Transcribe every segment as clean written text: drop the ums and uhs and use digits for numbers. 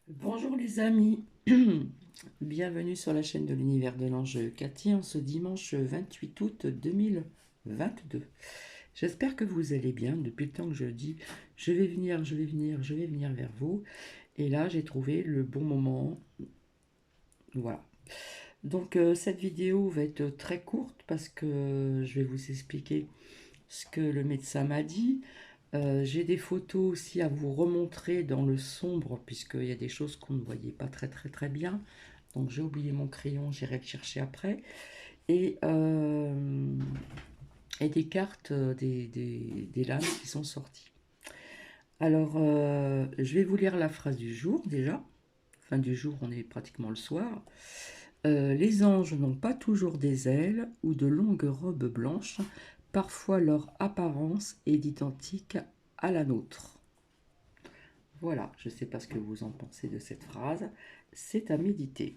Bonjour les amis, bienvenue sur la chaîne de l'univers de l'ange Cathy en ce dimanche 28 août 2022. J'espère que vous allez bien depuis le temps que je dis je vais venir, je vais venir, je vais venir vers vous. Et là j'ai trouvé le bon moment. Voilà. Donc cette vidéo va être très courte parce que je vais vous expliquer ce que le médecin m'a dit. J'ai des photos aussi à vous remontrer dans le sombre, puisqu'il y a des choses qu'on ne voyait pas très bien. Donc j'ai oublié mon crayon, j'irai le chercher après. Et, euh, et des cartes, des lames qui sont sorties. Alors, je vais vous lire la phrase du jour déjà. Fin du jour, on est pratiquement le soir. Les anges n'ont pas toujours des ailes ou de longues robes blanches. Parfois leur apparence est identique à la nôtre. Voilà, je ne sais pas ce que vous en pensez de cette phrase. C'est à méditer.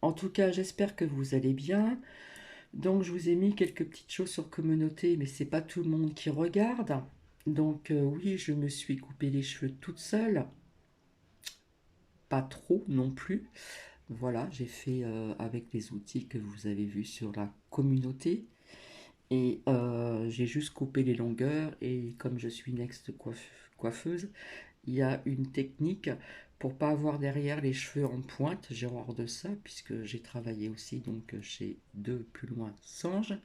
En tout cas, j'espère que vous allez bien. Donc, je vous ai mis quelques petites choses sur communauté, mais c'est pas tout le monde qui regarde. Donc, oui, je me suis coupé les cheveux toute seule. Pas trop non plus. Voilà, j'ai fait avec les outils que vous avez vus sur la communauté. Et j'ai juste coupé les longueurs. Et comme je suis une ex-coiffeuse, il y a une technique pour pas avoir derrière les cheveux en pointe. J'ai horreur de ça puisque j'ai travaillé aussi donc chez deux plus loin Sange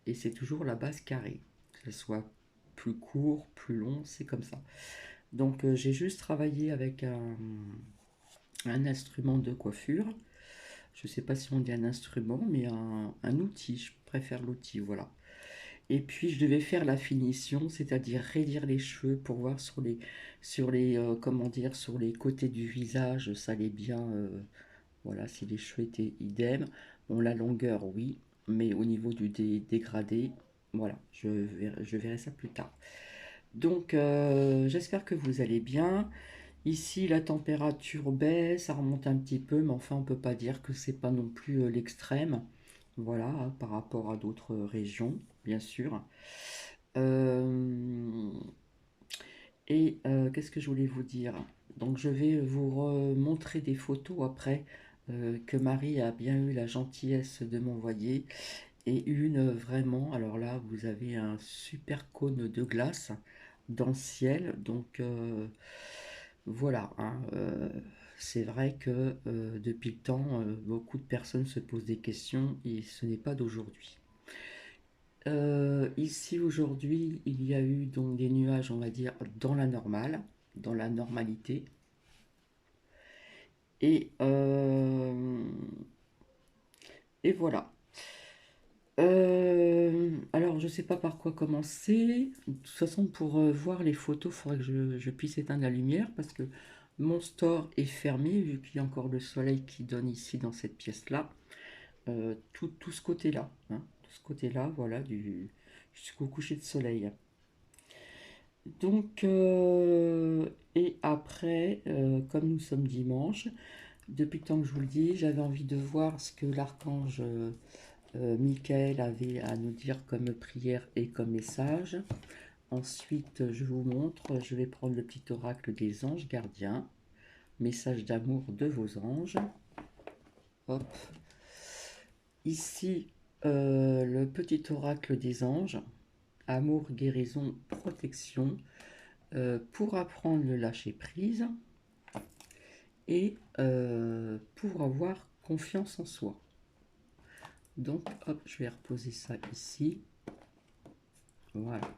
et c'est toujours la base carrée. Que ce soit plus court, plus long, c'est comme ça. Donc j'ai juste travaillé avec un instrument de coiffure. Je sais pas si on dit un instrument, mais un outil. Je préfère l'outil, voilà. Et puis je devais faire la finition, c'est-à-dire raidir les cheveux pour voir sur les comment dire, sur les côtés du visage, ça allait bien, voilà, si les cheveux étaient idem. Bon, la longueur, oui, mais au niveau du dégradé, voilà, je verrai ça plus tard. Donc, j'espère que vous allez bien. Ici, la température baisse, ça remonte un petit peu, mais enfin, on peut pas dire que c'est pas non plus l'extrême. Voilà, hein, par rapport à d'autres régions, bien sûr. Euh, qu'est-ce que je voulais vous dire? Donc, je vais vous montrer des photos après que Marie a bien eu la gentillesse de m'envoyer. Et une vraiment, alors là, vous avez un super cône de glace dans le ciel. Donc, voilà, hein, c'est vrai que depuis le temps, beaucoup de personnes se posent des questions et ce n'est pas d'aujourd'hui. Ici aujourd'hui, il y a eu donc des nuages, on va dire, dans la normale, dans la normalité. Et, euh, et voilà. Alors, je ne sais pas par quoi commencer. De toute façon, pour voir les photos, il faudrait que je puisse éteindre la lumière parce que mon store est fermé vu qu'il y a encore le soleil qui donne ici dans cette pièce-là. Tout ce côté-là, hein, tout ce côté-là, voilà, jusqu'au coucher de soleil. Donc, et après, comme nous sommes dimanche, depuis le temps que je vous le dis, j'avais envie de voir ce que l'archange Michael avait à nous dire comme prière et comme message. Ensuite, je vous montre, je vais prendre le petit oracle des anges gardiens, message d'amour de vos anges. Hop. Ici, le petit oracle des anges, amour, guérison, protection, pour apprendre le lâcher prise et pour avoir confiance en soi. Donc, hop, je vais reposer ça ici. Voilà.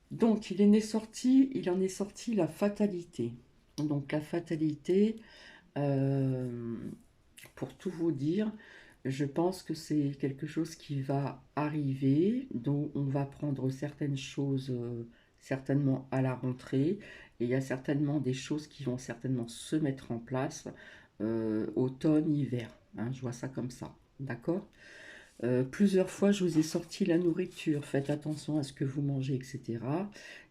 Donc, il en est sorti la fatalité. Donc, la fatalité, euh, pour tout vous dire, je pense que c'est quelque chose qui va arriver, dont on va prendre certaines choses certainement à la rentrée, et il y a certainement des choses qui vont certainement se mettre en place automne, hiver. Hein, je vois ça comme ça, d'accord? Plusieurs fois, je vous ai sorti la nourriture. Faites attention à ce que vous mangez, etc.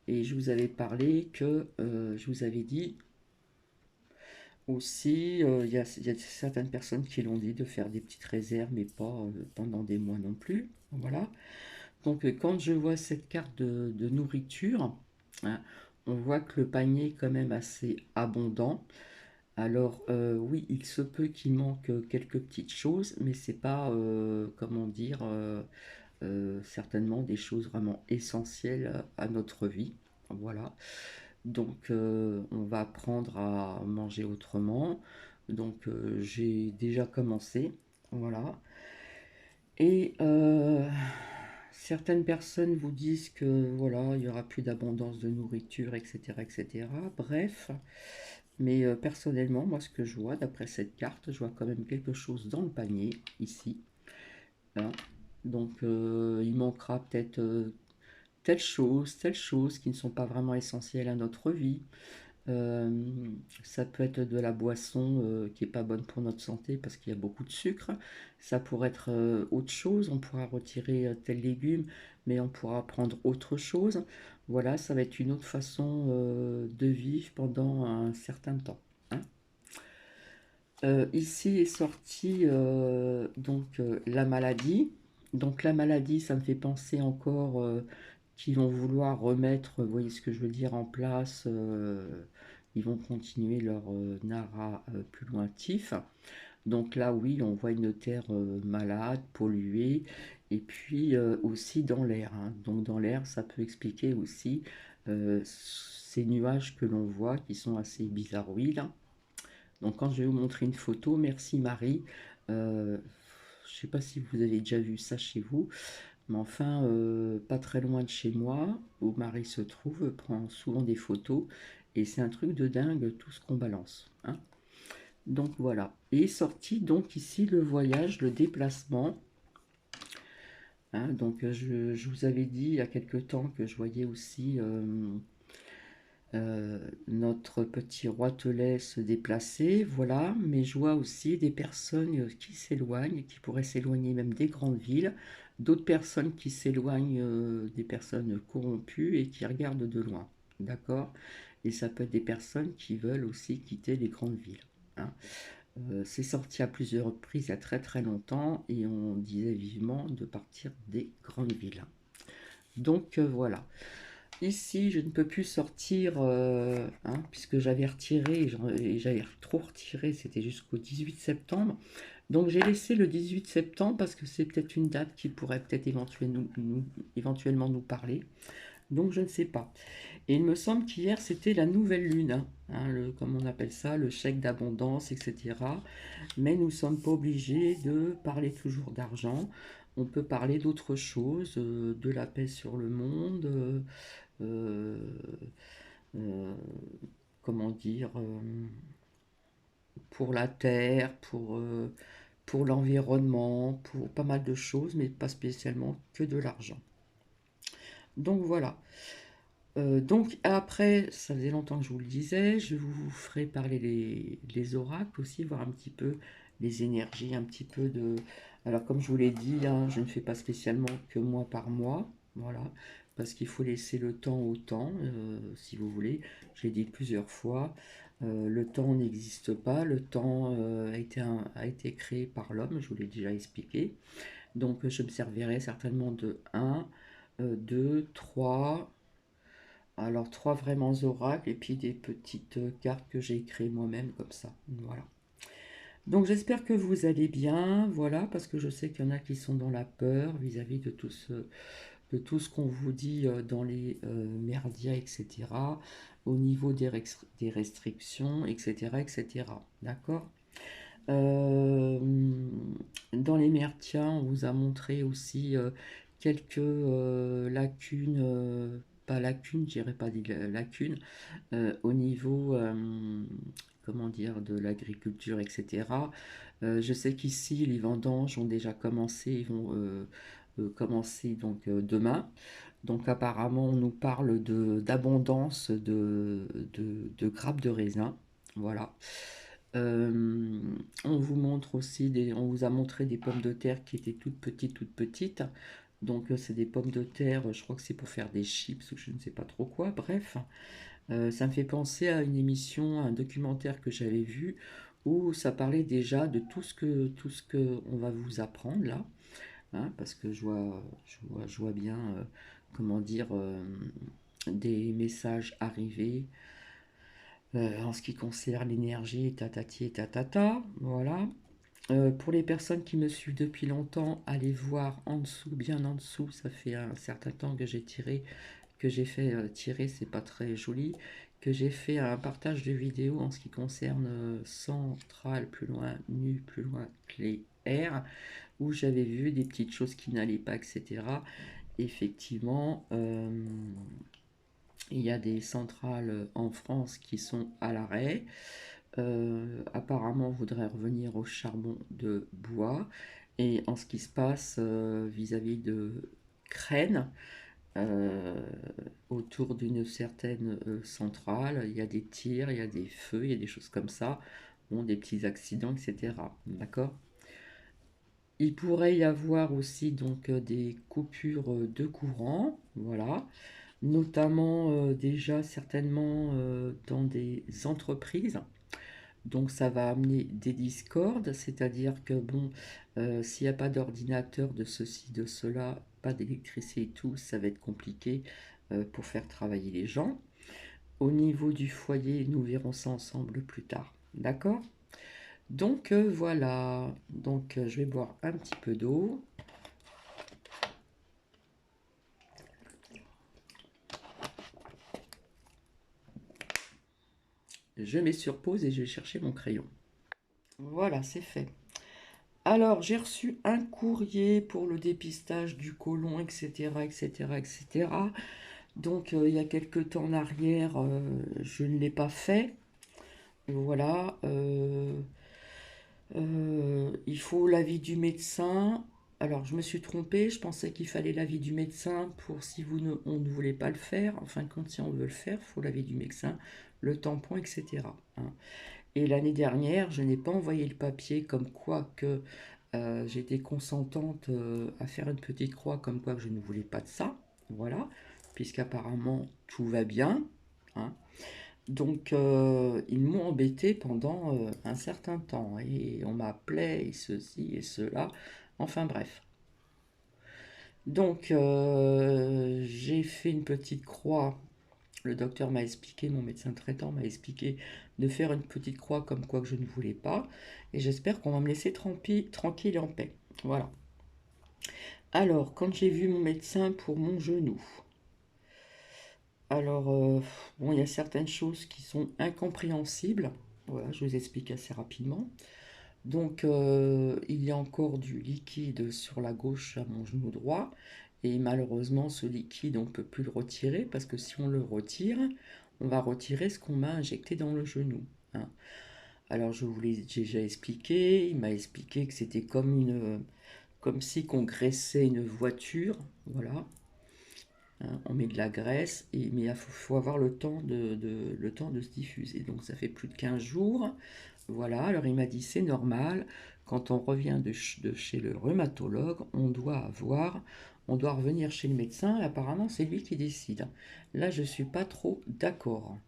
Et je vous avais parlé que je vous avais dit aussi, il y a certaines personnes qui l'ont dit de faire des petites réserves, mais pas pendant des mois non plus. Voilà. Donc, quand je vois cette carte de nourriture, hein, on voit que le panier est quand même assez abondant. Alors, oui, il se peut qu'il manque quelques petites choses, mais c'est pas, comment dire, certainement des choses vraiment essentielles à notre vie. Voilà. Donc, on va apprendre à manger autrement. Donc, j'ai déjà commencé. Voilà. Et certaines personnes vous disent que voilà, il y aura plus d'abondance de nourriture, etc., etc. Bref, mais personnellement, moi, ce que je vois d'après cette carte, je vois quand même quelque chose dans le panier ici. Hein. Donc, il manquera peut-être telle chose qui ne sont pas vraiment essentielles à notre vie. Euh, Ça peut être de la boisson qui est pas bonne pour notre santé parce qu'il y a beaucoup de sucre. Ça pourrait être autre chose. On pourra retirer tel légume, mais on pourra prendre autre chose. Voilà, ça va être une autre façon de vivre pendant un certain temps. Hein. Ici est sorti la maladie. Donc la maladie, ça me fait penser encore qu'ils vont vouloir remettre, vous voyez ce que je veux dire, en place. Ils vont continuer leur nara plus lointif. Donc là, oui, on voit une terre malade, polluée, et puis aussi dans l'air. Hein. Donc dans l'air, ça peut expliquer aussi ces nuages que l'on voit qui sont assez bizarroïdes. Donc quand je vais vous montrer une photo, merci Marie. Je ne sais pas si vous avez déjà vu ça chez vous, mais enfin, pas très loin de chez moi, où Marie se trouve, prend souvent des photos, et c'est un truc de dingue tout ce qu'on balance. Hein. Donc voilà. Et est sorti donc ici le voyage, le déplacement. Hein. Donc je vous avais dit il y a quelque temps que je voyais aussi notre petit roitelet se déplacer, voilà, mais je vois aussi des personnes qui s'éloignent, qui pourraient s'éloigner même des grandes villes, d'autres personnes qui s'éloignent des personnes corrompues et qui regardent de loin, d'accord? Et ça peut être des personnes qui veulent aussi quitter les grandes villes. Hein. C'est sorti à plusieurs reprises il y a très très longtemps et on disait vivement de partir des grandes villes. Donc voilà. Ici, je ne peux plus sortir, hein, puisque j'avais retiré, et j'avais trop retiré, c'était jusqu'au 18 septembre. Donc j'ai laissé le 18 septembre parce que c'est peut-être une date qui pourrait peut-être éventuellement nous parler. Donc je ne sais pas. Et il me semble qu'hier c'était la nouvelle lune, hein, comme on appelle ça, le chèque d'abondance, etc. Mais nous ne sommes pas obligés de parler toujours d'argent. On peut parler d'autres choses, de la paix sur le monde, euh, euh, comment dire, pour la terre, pour l'environnement, pour pas mal de choses, mais pas spécialement que de l'argent. Donc voilà. Donc après, ça faisait longtemps que je vous le disais, je vous ferai parler les oracles aussi, voir un petit peu les énergies, un petit peu de... Alors comme je vous l'ai dit, hein, je ne fais pas spécialement que mois par mois, voilà, parce qu'il faut laisser le temps au temps, si vous voulez. Je l'ai dit plusieurs fois, le temps n'existe pas, le temps a été créé par l'homme, je vous l'ai déjà expliqué. Donc je me servirai certainement de un, 2, 3... Alors, trois vraiment oracles et puis des petites cartes que j'ai créées moi-même comme ça. Voilà. Donc, j'espère que vous allez bien. Voilà, parce que je sais qu'il y en a qui sont dans la peur vis-à-vis de tout ce qu'on vous dit dans les merdias, etc. Au niveau des restrictions, etc. etc. D'accord. Euh, Dans les merdias, on vous a montré aussi quelques lacunes. Pas lacunes, je dirais pas des lacunes, au niveau, comment dire, de l'agriculture, etc. Je sais qu'ici, les vendanges ont déjà commencé, ils vont commencer donc demain. Donc apparemment, on nous parle d'abondance de grappes de raisin. Voilà. Euh, on vous montre aussi on vous a montré des pommes de terre qui étaient toutes petites, toutes petites. Donc c'est des pommes de terre, je crois que c'est pour faire des chips ou je ne sais pas trop quoi. Bref, ça me fait penser à une émission, à un documentaire que j'avais vu où ça parlait déjà de tout ce que on va vous apprendre là, hein, parce que je vois bien, comment dire, des messages arriver. En ce qui concerne l'énergie, tatati et tatata, voilà. Pour les personnes qui me suivent depuis longtemps, allez voir en dessous, bien en dessous, ça fait un certain temps que j'ai tiré, que j'ai fait tirer, c'est pas très joli, que j'ai fait un partage de vidéo en ce qui concerne centrale, plus loin, nu, plus loin, clé R, où j'avais vu des petites choses qui n'allaient pas, etc. Effectivement, il y a des centrales en France qui sont à l'arrêt. Apparemment, on voudrait revenir au charbon de bois. Et en ce qui se passe vis-à-vis de Crène, euh, autour d'une certaine centrale, il y a des tirs, il y a des feux, il y a des choses comme ça, bon, des petits accidents, etc. D'accord? Il pourrait y avoir aussi donc des coupures de courant, voilà, notamment déjà certainement dans des entreprises. Donc ça va amener des discordes, c'est-à-dire que bon, s'il n'y a pas d'ordinateur, de ceci, de cela, pas d'électricité et tout, ça va être compliqué pour faire travailler les gens. Au niveau du foyer, nous verrons ça ensemble plus tard. D'accord? Donc voilà, donc je vais boire un petit peu d'eau. Je mets sur pause et je vais chercher mon crayon. Voilà, c'est fait. Alors, j'ai reçu un courrier pour le dépistage du côlon, etc., etc., etc. Donc, il y a quelques temps en arrière, je ne l'ai pas fait. Voilà. Il faut l'avis du médecin. Alors, je me suis trompée. Je pensais qu'il fallait l'avis du médecin pour si on ne voulait pas le faire. En fin de compte, si on veut le faire, il faut l'avis du médecin, le tampon, etc. Hein. Et l'année dernière, je n'ai pas envoyé le papier comme quoi que j'étais consentante à faire une petite croix comme quoi que je ne voulais pas de ça. Voilà, puisqu'apparemment tout va bien. Hein. Donc ils m'ont embêté pendant un certain temps et on m'appelait et ceci et cela. Enfin bref. Donc j'ai fait une petite croix. Le docteur m'a expliqué, mon médecin traitant m'a expliqué de faire une petite croix comme quoi que je ne voulais pas. Et j'espère qu'on va me laisser tranquille et en paix. Voilà. Alors, quand j'ai vu mon médecin pour mon genou, alors, bon, il y a certaines choses qui sont incompréhensibles. Voilà, je vous explique assez rapidement. Donc, il y a encore du liquide sur la gauche à mon genou droit. Et malheureusement, ce liquide, on ne peut plus le retirer parce que si on le retire, on va retirer ce qu'on m'a injecté dans le genou. Hein. Alors, je vous l'ai déjà expliqué. Il m'a expliqué que c'était comme si qu'on graissait une voiture. Voilà. Hein, on met de la graisse, mais il faut avoir le temps de se diffuser. Donc, ça fait plus de 15 jours. Voilà, alors il m'a dit c'est normal, quand on revient de chez le rhumatologue, on doit revenir chez le médecin, et apparemment c'est lui qui décide. Là je ne suis pas trop d'accord.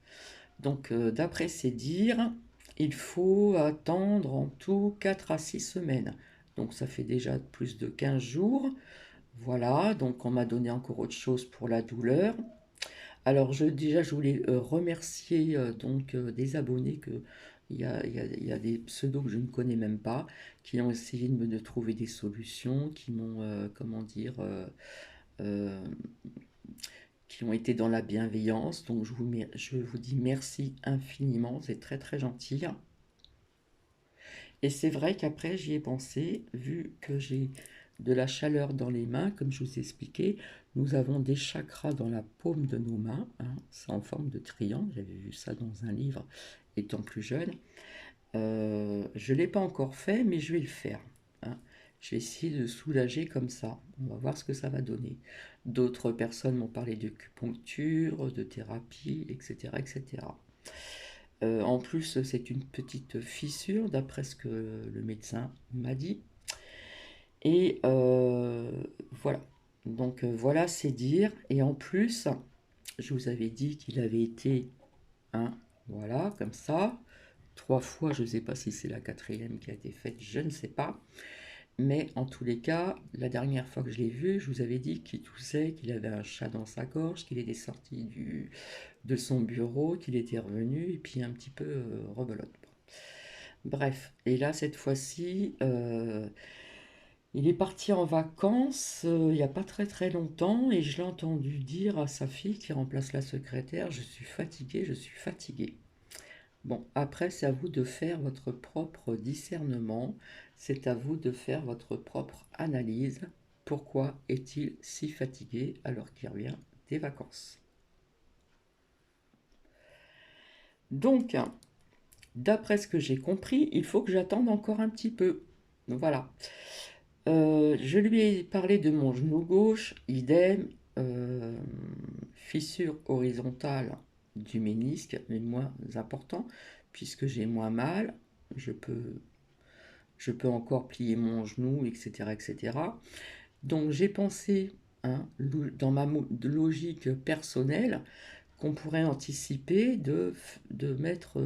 Donc d'après ses dires, il faut attendre en tout 4 à 6 semaines. Donc ça fait déjà plus de 15 jours. Voilà, donc on m'a donné encore autre chose pour la douleur. Alors déjà je voulais remercier des abonnés il y a des pseudos que je ne connais même pas qui ont essayé de trouver des solutions, qui m'ont comment dire euh, qui ont été dans la bienveillance. Donc je vous dis merci infiniment, c'est très très gentil. Et c'est vrai qu'après j'y ai pensé, vu que j'ai de la chaleur dans les mains, comme je vous ai expliqué, nous avons des chakras dans la paume de nos mains, hein, c'est en forme de triangle, j'avais vu ça dans un livre étant plus jeune. Je ne l'ai pas encore fait, mais je vais le faire. Hein. Je vais essayer de soulager comme ça. On va voir ce que ça va donner. D'autres personnes m'ont parlé de cupuncture, de thérapie, etc. etc. En plus, c'est une petite fissure, d'après ce que le médecin m'a dit. Et voilà. Donc voilà, c'est dire. Et en plus, je vous avais dit qu'il avait été, hein, voilà, comme ça, 3 fois, je ne sais pas si c'est la quatrième qui a été faite, je ne sais pas. Mais en tous les cas, la dernière fois que je l'ai vu, je vous avais dit qu'il toussait, qu'il avait un chat dans sa gorge, qu'il était sorti de son bureau, qu'il était revenu, et puis un petit peu rebelote. Bref, et là, cette fois-ci, il est parti en vacances il n'y a pas très très longtemps, et je l'ai entendu dire à sa fille qui remplace la secrétaire, je suis fatigué, je suis fatigué. Bon, après, c'est à vous de faire votre propre discernement, c'est à vous de faire votre propre analyse. Pourquoi est-il si fatigué alors qu'il revient des vacances? Donc, d'après ce que j'ai compris, il faut que j'attende encore un petit peu. Voilà. Je lui ai parlé de mon genou gauche, idem, euh, fissure horizontale du ménisque, mais moins important, puisque j'ai moins mal, je peux, je peux encore plier mon genou, etc., etc. Donc j'ai pensé, hein, dans ma logique personnelle, qu'on pourrait anticiper de mettre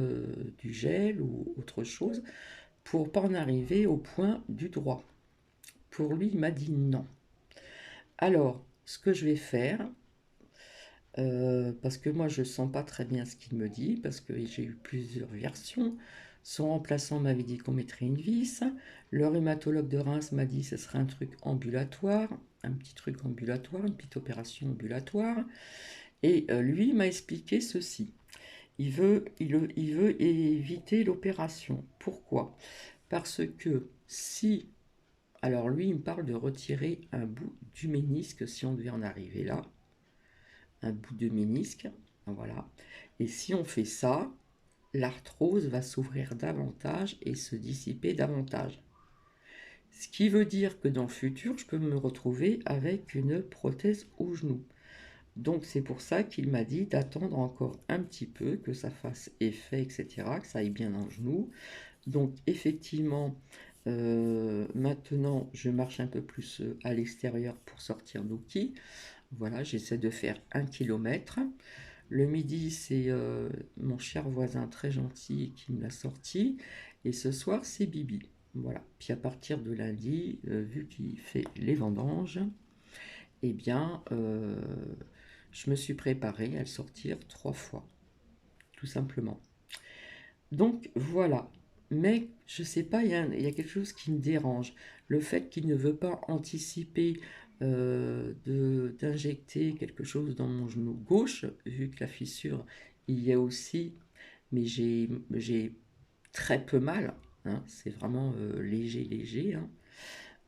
du gel ou autre chose pour pas en arriver au point du droit. Pour lui, il m'a dit non. Alors, ce que je vais faire, parce que moi je sens pas très bien ce qu'il me dit, parce que j'ai eu plusieurs versions. Son remplaçant m'avait dit qu'on mettrait une vis. Le rhumatologue de Reims m'a dit que ce serait un truc ambulatoire, un petit truc ambulatoire, une petite opération ambulatoire. Et lui m'a expliqué ceci. Il veut éviter l'opération. Pourquoi? Parce que si... Alors lui, il me parle de retirer un bout du ménisque si on devait en arriver là. Un bout de ménisque. Voilà. Et si on fait ça, l'arthrose va s'ouvrir davantage et se dissiper davantage. Ce qui veut dire que dans le futur, je peux me retrouver avec une prothèse au genou. Donc c'est pour ça qu'il m'a dit d'attendre encore un petit peu, que ça fasse effet, etc., que ça aille bien dans le genou. Donc effectivement, maintenant je marche un peu plus à l'extérieur pour sortir d'outils. Voilà, j'essaie de faire 1 km. Le midi, c'est mon cher voisin très gentil qui me l'a sorti. Et ce soir, c'est Bibi. Voilà. Puis à partir de lundi, vu qu'il fait les vendanges, eh bien, je me suis préparée à le sortir 3 fois, tout simplement. Donc voilà. Mais je sais pas, il y a quelque chose qui me dérange. Le fait qu'il ne veut pas anticiper d'injecter quelque chose dans mon genou gauche, vu que la fissure il y a aussi, mais j'ai très peu mal, hein, c'est vraiment léger, léger, hein.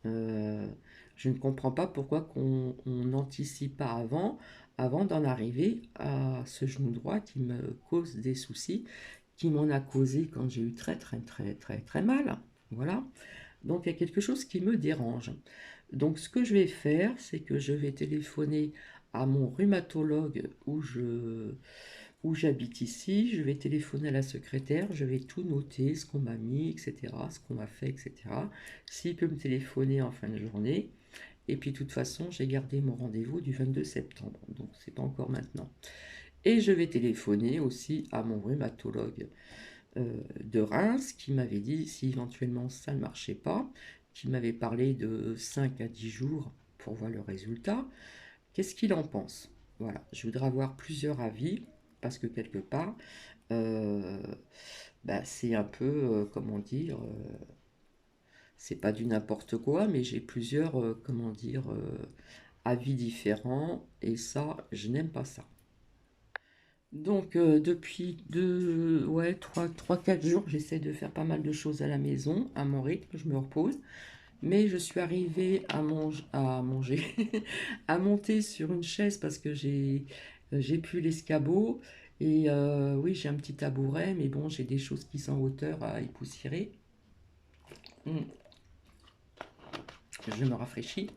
Euh, je ne comprends pas pourquoi on n'anticipe pas avant d'en arriver à ce genou droit qui me cause des soucis, qui m'en a causé quand j'ai eu très très très très très mal. Voilà. Donc il y a quelque chose qui me dérange. Donc ce que je vais faire, c'est que je vais téléphoner à mon rhumatologue où j'habite ici, je vais téléphoner à la secrétaire, je vais tout noter, ce qu'on m'a mis, etc., ce qu'on m'a fait, etc. S'il peut me téléphoner en fin de journée. Et puis de toute façon, j'ai gardé mon rendez-vous du 22 septembre, donc c'est pas encore maintenant. Et je vais téléphoner aussi à mon rhumatologue de Reims qui m'avait dit si éventuellement ça ne marchait pas, qui m'avait parlé de 5 à 10 jours pour voir le résultat. Qu'est-ce qu'il en pense? Voilà, je voudrais avoir plusieurs avis parce que quelque part, euh, c'est un peu, comment dire, c'est pas du n'importe quoi, mais j'ai plusieurs, comment dire, avis différents et ça, je n'aime pas ça. Donc depuis ouais, 4 jours, j'essaie de faire pas mal de choses à la maison, à mon rythme, je me repose. Mais je suis arrivée à manger, à monter sur une chaise parce que j'ai plus l'escabeau. Et oui, j'ai un petit tabouret, mais bon, j'ai des choses qui sont en hauteur à époussiérer. Mm, je me rafraîchis.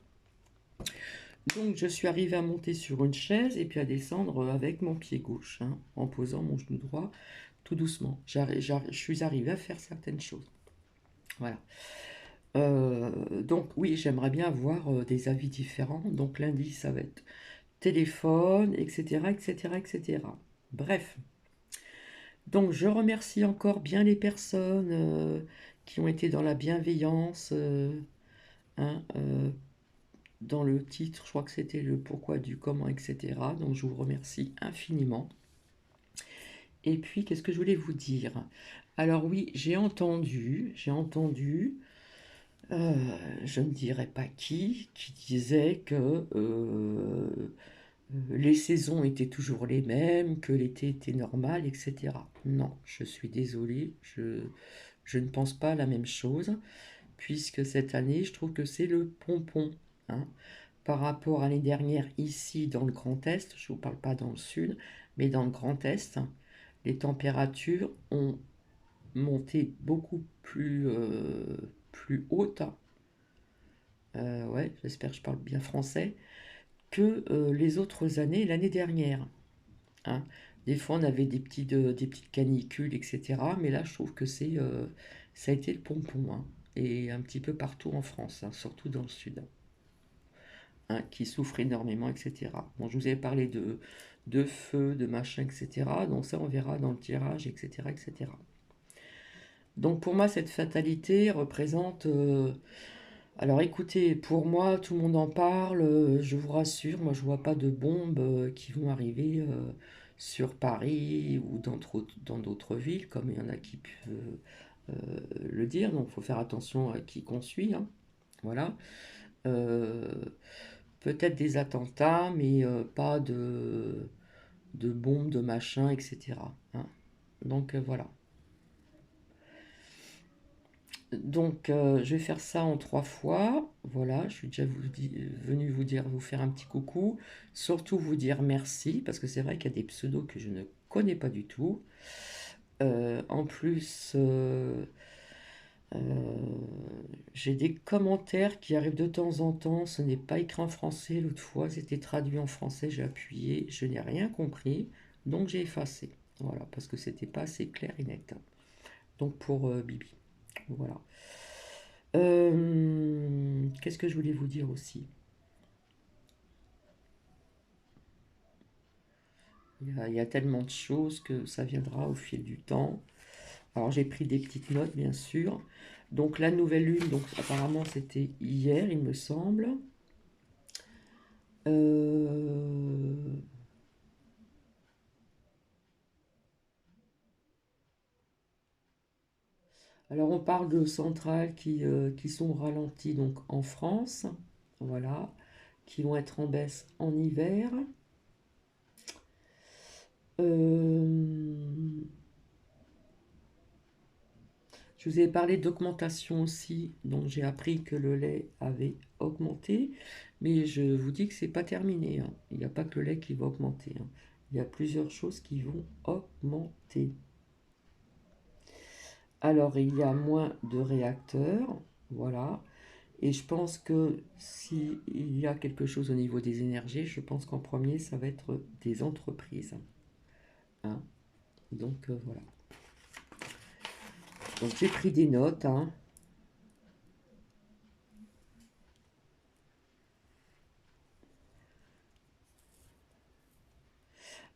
Donc je suis arrivée à monter sur une chaise et puis à descendre avec mon pied gauche, hein, en posant mon genou droit tout doucement. Je suis arrivée à faire certaines choses. Voilà. Donc oui, j'aimerais bien avoir des avis différents. Donc lundi, ça va être téléphone, etc., etc., etc. Bref. Donc je remercie encore bien les personnes qui ont été dans la bienveillance hein, dans le titre, je crois que c'était le pourquoi du comment, etc. Donc je vous remercie infiniment. Et puis, qu'est-ce que je voulais vous dire? Alors oui, j'ai entendu, je ne dirais pas qui disait que les saisons étaient toujours les mêmes, que l'été était normal, etc. Non, je suis désolée, je ne pense pas la même chose, puisque cette année, je trouve que c'est le pompon, hein. Par rapport à l'année dernière, ici dans le Grand Est, je ne vous parle pas dans le Sud, mais dans le Grand Est, les températures ont monté beaucoup plus hautes, ouais, j'espère que je parle bien français, que les autres années, l'année dernière, hein. Des fois, on avait des petites canicules, etc. Mais là, je trouve que ça a été le pompon, hein. Et un petit peu partout en France, hein, surtout dans le sud, hein, qui souffre énormément, etc. Bon, je vous avais parlé de feu, de machin, etc. Donc ça, on verra dans le tirage, etc., etc. Donc pour moi, cette fatalité représente... alors écoutez, pour moi, tout le monde en parle, je vous rassure, moi je vois pas de bombes qui vont arriver sur Paris ou dans d'autres villes, comme il y en a qui peuvent le dire, donc il faut faire attention à qui qu'on suit, hein. Voilà. Euh, Peut-être des attentats, mais pas de bombes, de machins, etc., hein. Donc voilà. Donc, je vais faire ça en 3 fois. Voilà, je suis déjà venu vous dire, vous faire un petit coucou. Surtout vous dire merci, parce que c'est vrai qu'il y a des pseudos que je ne connais pas du tout. En plus, euh, j'ai des commentaires qui arrivent de temps en temps. Ce n'est pas écrit en français. L'autre fois, c'était traduit en français. J'ai appuyé, je n'ai rien compris. Donc, j'ai effacé. Voilà, parce que c'était pas assez clair et net. Donc, pour Bibi. Voilà. Qu'est-ce que je voulais vous dire aussi? Il y a tellement de choses que ça viendra au fil du temps. Alors j'ai pris des petites notes, bien sûr. Donc la nouvelle lune, donc apparemment c'était hier, il me semble. Euh, Alors on parle de centrales qui sont ralenties donc en France, voilà, qui vont être en baisse en hiver. Euh, Je vous ai parlé d'augmentation aussi, donc j'ai appris que le lait avait augmenté, mais je vous dis que c'est pas terminé, hein. Il n'y a pas que le lait qui va augmenter, hein. Il y a plusieurs choses qui vont augmenter. Alors il y a moins de réacteurs, voilà. Et je pense que s'il y a quelque chose au niveau des énergies, je pense qu'en premier, ça va être des entreprises, hein. Donc voilà. Donc j'ai pris des notes, hein.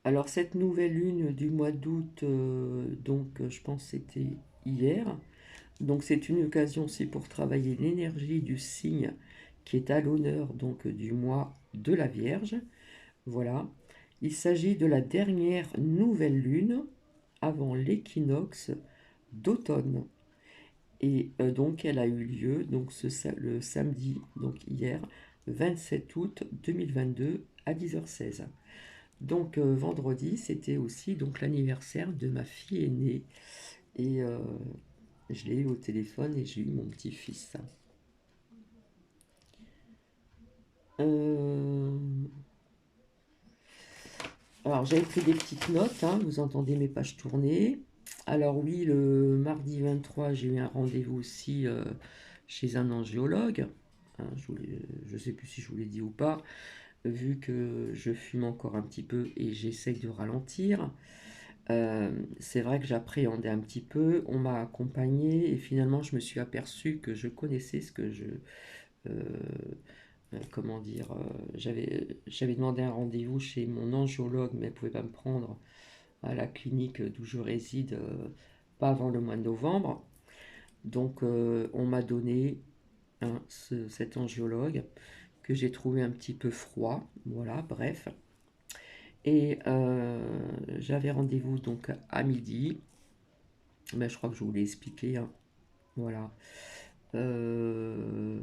Alors cette nouvelle lune du mois d'août, je pense que c'était hier. Donc c'est une occasion aussi pour travailler l'énergie du signe qui est à l'honneur donc du mois de la Vierge. Voilà. Il s'agit de la dernière nouvelle lune avant l'équinoxe d'automne. Et donc elle a eu lieu le samedi, donc hier, 27 août 2022 à 10h16. Donc vendredi, c'était aussi donc l'anniversaire de ma fille aînée. Et je l'ai eu au téléphone et j'ai eu mon petit-fils. Euh, alors j'avais pris des petites notes, hein, vous entendez mes pages tourner. Alors oui, le mardi 23, j'ai eu un rendez-vous aussi chez un angiologue. Hein, je ne sais plus si je vous l'ai dit ou pas, vu que je fume encore un petit peu et j'essaye de ralentir. C'est vrai que j'appréhendais un petit peu, on m'a accompagné et finalement je me suis aperçu que je connaissais ce que euh, comment dire, j'avais demandé un rendez-vous chez mon angiologue, mais elle ne pouvait pas me prendre à la clinique d'où je réside, pas avant le mois de novembre. Donc on m'a donné hein, cet angiologue, que j'ai trouvé un petit peu froid. Voilà, bref. Et j'avais rendez-vous donc à midi. Ben, je crois que je vous l'ai expliqué, hein. Voilà. Euh,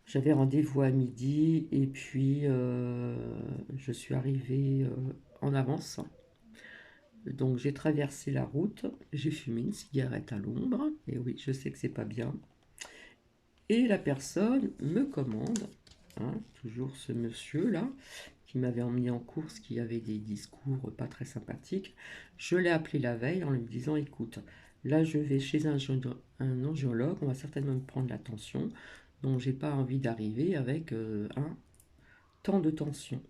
J'avais rendez-vous à midi et puis je suis arrivée en avance. Donc j'ai traversé la route, j'ai fumé une cigarette à l'ombre, et oui, je sais que c'est pas bien. Et la personne me commande, hein, toujours ce monsieur-là, qui m'avait emmené en course, qui avait des discours pas très sympathiques. Je l'ai appelé la veille en lui disant, écoute, là je vais chez un angiologue, on va certainement me prendre la tension, donc j'ai pas envie d'arriver avec un temps de tension.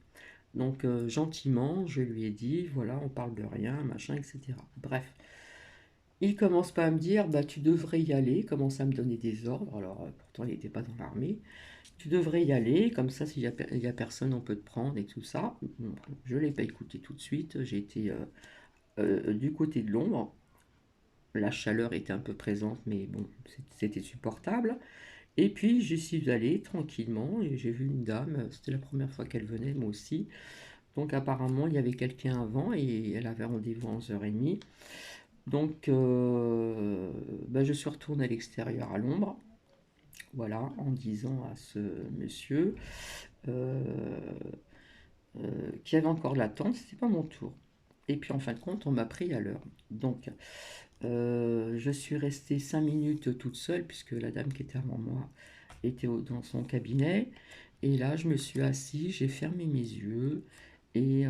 Donc gentiment, je lui ai dit, voilà, on parle de rien, machin, etc. Bref, il commence pas à me dire, bah tu devrais y aller, il commence à me donner des ordres, alors pourtant il n'était pas dans l'armée, tu devrais y aller, comme ça s'il y a personne on peut te prendre et tout ça. Bon, je ne l'ai pas écouté tout de suite, j'ai été du côté de l'ombre, la chaleur était un peu présente mais bon c'était supportable. Et puis j'y suis allé tranquillement et j'ai vu une dame, c'était la première fois qu'elle venait, moi aussi. Donc apparemment il y avait quelqu'un avant et elle avait rendez-vous à 11h30. Donc bah, je suis retourné à l'extérieur à l'ombre, voilà, en disant à ce monsieur euh, qui avait encore de l'attente, c'était pas mon tour. Et puis en fin de compte, on m'a pris à l'heure. Donc je suis restée 5 minutes toute seule, puisque la dame qui était avant moi était dans son cabinet. Et là, je me suis assise, j'ai fermé mes yeux et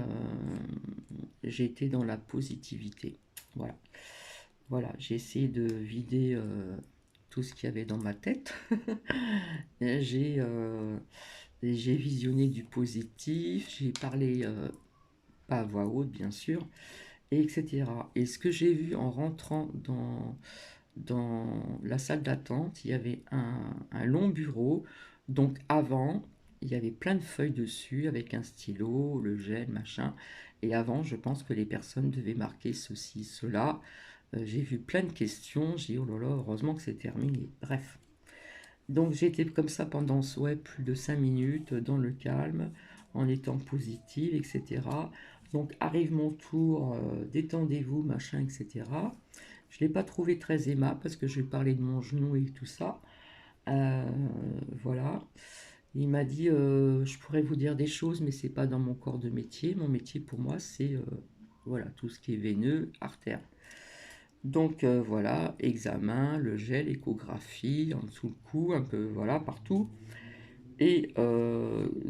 j'ai été dans la positivité. Voilà. Voilà, j'ai essayé de vider tout ce qu'il y avait dans ma tête. j'ai j'ai visionné du positif, j'ai parlé, pas à voix haute bien sûr, et etc. Et ce que j'ai vu en rentrant dans la salle d'attente, il y avait un long bureau. Donc avant, il y avait plein de feuilles dessus avec un stylo, le gel, machin. Et avant, je pense que les personnes devaient marquer ceci, cela. J'ai vu plein de questions. J'ai dit, oh là là, heureusement que c'est terminé. Bref. Donc j'ai été comme ça pendant ouais, plus de 5 minutes dans le calme, en étant positive, etc. Donc arrive mon tour, détendez-vous, machin, etc. Je ne l'ai pas trouvé très aimable parce que je lui parlais de mon genou et tout ça. Euh, voilà. Il m'a dit, je pourrais vous dire des choses, mais c'est pas dans mon corps de métier. Mon métier pour moi, c'est voilà, tout ce qui est veineux, artère. Donc voilà, examen, le gel, échographie, en dessous le cou, un peu, voilà, partout. Et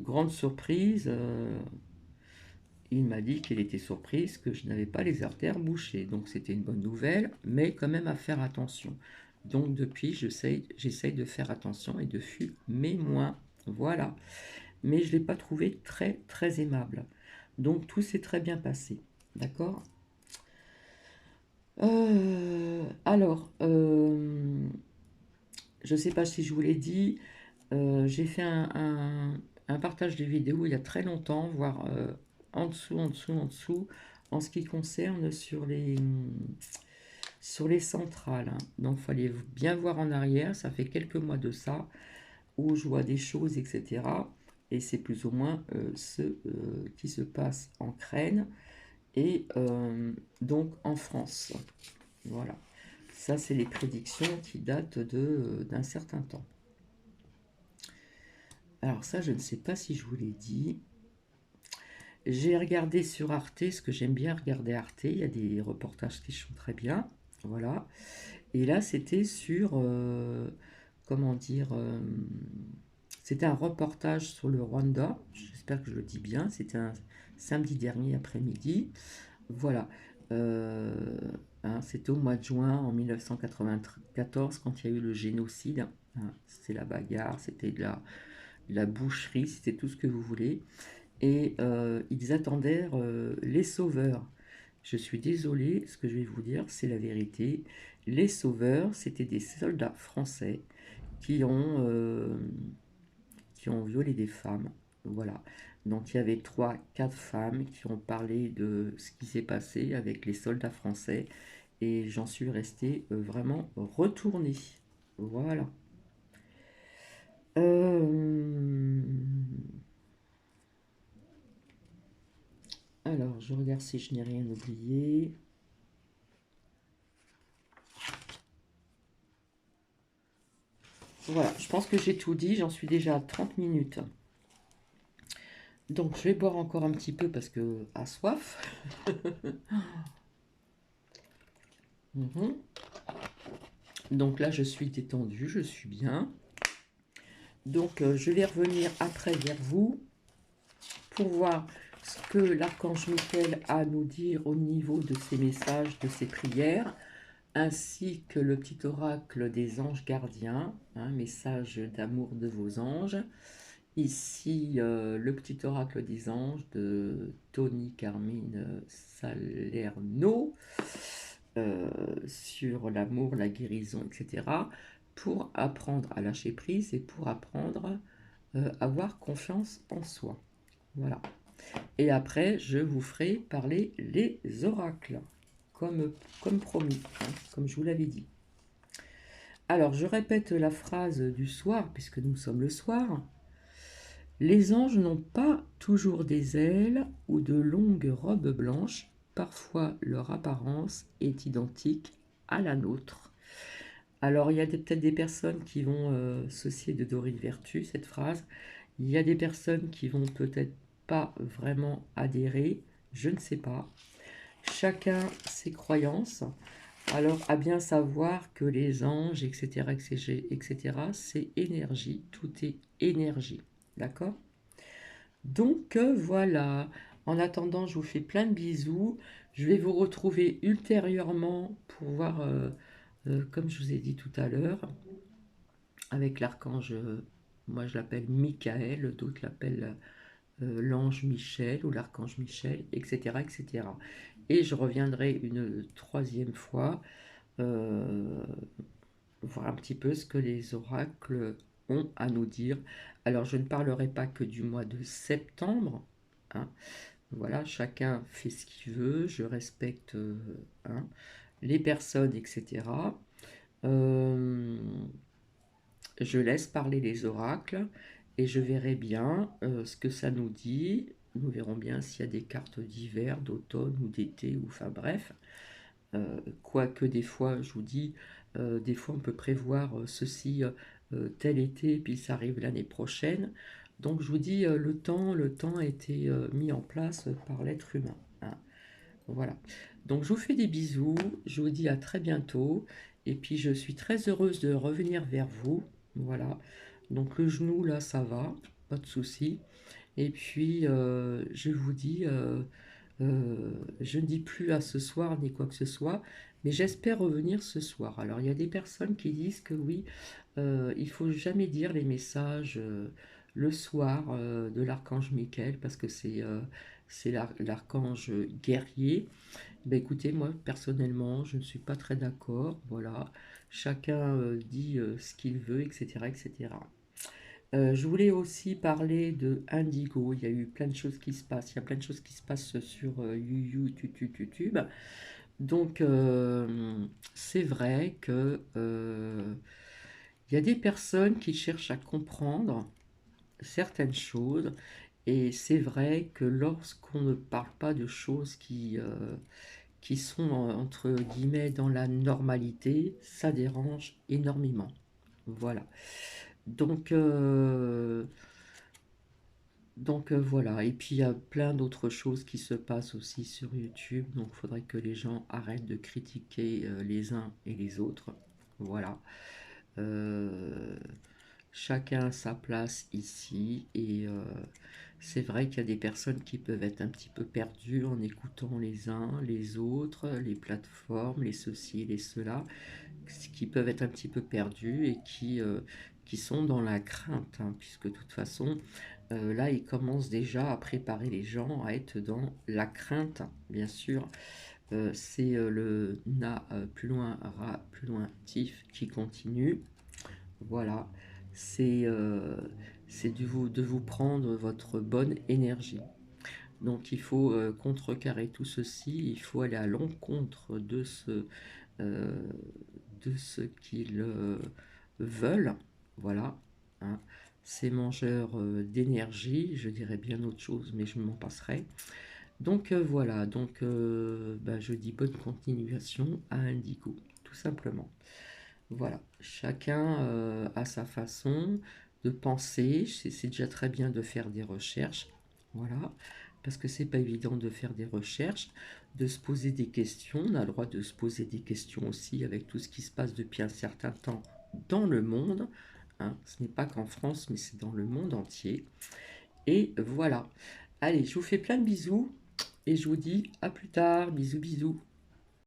grande surprise, il m'a dit qu'il était surpris que je n'avais pas les artères bouchées. Donc c'était une bonne nouvelle, mais quand même à faire attention. Donc depuis, j'essaye de faire attention et de fumer moins. Voilà. Mais je ne l'ai pas trouvé très, très aimable. Donc tout s'est très bien passé. D'accord. Alors, je ne sais pas si je vous l'ai dit, j'ai fait un partage de vidéo il y a très longtemps, voire en dessous, en dessous, en dessous, en ce qui concerne sur les centrales, hein. Donc, il fallait bien voir en arrière, ça fait quelques mois de ça, où je vois des choses, etc. Et c'est plus ou moins ce qui se passe en Crène et donc en France. Voilà. Ça, c'est les prédictions qui datent d'un certain temps. Alors ça, je ne sais pas si je vous l'ai dit. J'ai regardé sur Arte, ce que j'aime bien regarder Arte, il y a des reportages qui sont très bien. Voilà. Et là, c'était sur, comment dire, c'était un reportage sur le Rwanda. J'espère que je le dis bien. C'était un samedi dernier après-midi. Voilà. Euh, hein, c'était au mois de juin en 1994 quand il y a eu le génocide. Hein, c'était la bagarre, c'était de la boucherie, c'était tout ce que vous voulez. Et ils attendaient les sauveurs. Je suis désolée, ce que je vais vous dire, c'est la vérité. Les sauveurs, c'était des soldats français qui ont, euh, qui ont violé des femmes. Voilà. Donc il y avait trois, quatre femmes qui ont parlé de ce qui s'est passé avec les soldats français et j'en suis restée vraiment retournée. Voilà. Euh, Alors, je regarde si je n'ai rien oublié. Voilà, je pense que j'ai tout dit, j'en suis déjà à 30 minutes. Donc, je vais boire encore un petit peu parce que à soif. Mhm. Donc là, je suis détendue, je suis bien. Donc, je vais revenir après vers vous pour voir ce que l'archange Michael a à nous dire au niveau de ses messages, de ses prières, ainsi que le petit oracle des anges gardiens, un message d'amour de vos anges. Ici, le petit oracle des anges de Tony Carmine Salerno sur l'amour, la guérison, etc. pour apprendre à lâcher prise et pour apprendre à avoir confiance en soi. Voilà. Et après, je vous ferai parler les oracles, comme promis, hein, comme je vous l'avais dit. Alors, je répète la phrase du soir, puisque nous sommes le soir. Les anges n'ont pas toujours des ailes ou de longues robes blanches, parfois leur apparence est identique à la nôtre. Alors il y a peut-être des personnes qui vont associer de Dorine Vertu cette phrase, il y a des personnes qui vont peut-être pas vraiment adhérer, je ne sais pas. Chacun ses croyances. Alors à bien savoir que les anges, etc., etc., c'est énergie, tout est énergie, d'accord? Donc voilà, en attendant, je vous fais plein de bisous. Je vais vous retrouver ultérieurement pour voir, comme je vous ai dit tout à l'heure, avec l'archange, moi je l'appelle Michael, d'autres l'appellent l'ange Michel ou l'archange Michel, etc., etc. Et je reviendrai une troisième fois, euh, voir un petit peu ce que les oracles ont à nous dire. Alors je ne parlerai pas que du mois de septembre, hein. Voilà, chacun fait ce qu'il veut, je respecte hein, les personnes, etc. Euh, je laisse parler les oracles et je verrai bien ce que ça nous dit. Nous verrons bien s'il y a des cartes d'hiver, d'automne ou d'été, ou enfin bref. Quoique des fois, je vous dis, des fois on peut prévoir ceci tel été, puis ça arrive l'année prochaine. Donc je vous dis, le temps a été mis en place par l'être humain, hein. Voilà. Donc je vous fais des bisous, je vous dis à très bientôt, et puis je suis très heureuse de revenir vers vous. Voilà. Donc le genou là, ça va, pas de souci. Et puis je vous dis, je ne dis plus à ce soir ni quoi que ce soit, mais j'espère revenir ce soir. Alors il y a des personnes qui disent que oui, il faut jamais dire les messages le soir de l'archange Michael parce que c'est l'archange guerrier. Ben écoutez, moi personnellement, je ne suis pas très d'accord. Voilà, chacun dit ce qu'il veut, etc., etc. Je voulais aussi parler de Indigo. Il y a eu plein de choses qui se passent. Il y a plein de choses qui se passent sur YouTube. Donc, c'est vrai que il y a des personnes qui cherchent à comprendre certaines choses. Et c'est vrai que lorsqu'on ne parle pas de choses qui sont entre guillemets dans la normalité, ça dérange énormément. Voilà. Donc, voilà, et puis il y a plein d'autres choses qui se passent aussi sur YouTube, donc il faudrait que les gens arrêtent de critiquer les uns et les autres. Voilà. Euh, Chacun a sa place ici, et c'est vrai qu'il y a des personnes qui peuvent être un petit peu perdues en écoutant les uns, les autres, les plateformes, les ceci et les cela, qui peuvent être un petit peu perdus et qui sont dans la crainte, hein, puisque de toute façon, là, ils commencent déjà à préparer les gens à être dans la crainte, bien sûr. C'est le na plus loin, ra plus loin, tif qui continue. Voilà, c'est de vous prendre votre bonne énergie. Donc il faut contrecarrer tout ceci, il faut aller à l'encontre euh, de ce qu'ils veulent. Voilà. hein. C'est mangeur d'énergie, je dirais bien autre chose, mais je m'en passerai. Donc voilà, donc bah, je dis bonne continuation à Indigo, tout simplement. Voilà, chacun a sa façon de penser. C'est déjà très bien de faire des recherches, voilà, parce que c'est pas évident de faire des recherches, de se poser des questions. On a le droit de se poser des questions aussi avec tout ce qui se passe depuis un certain temps dans le monde, hein. Ce n'est pas qu'en France, mais c'est dans le monde entier. Et voilà. Allez, je vous fais plein de bisous et je vous dis à plus tard. Bisous, bisous.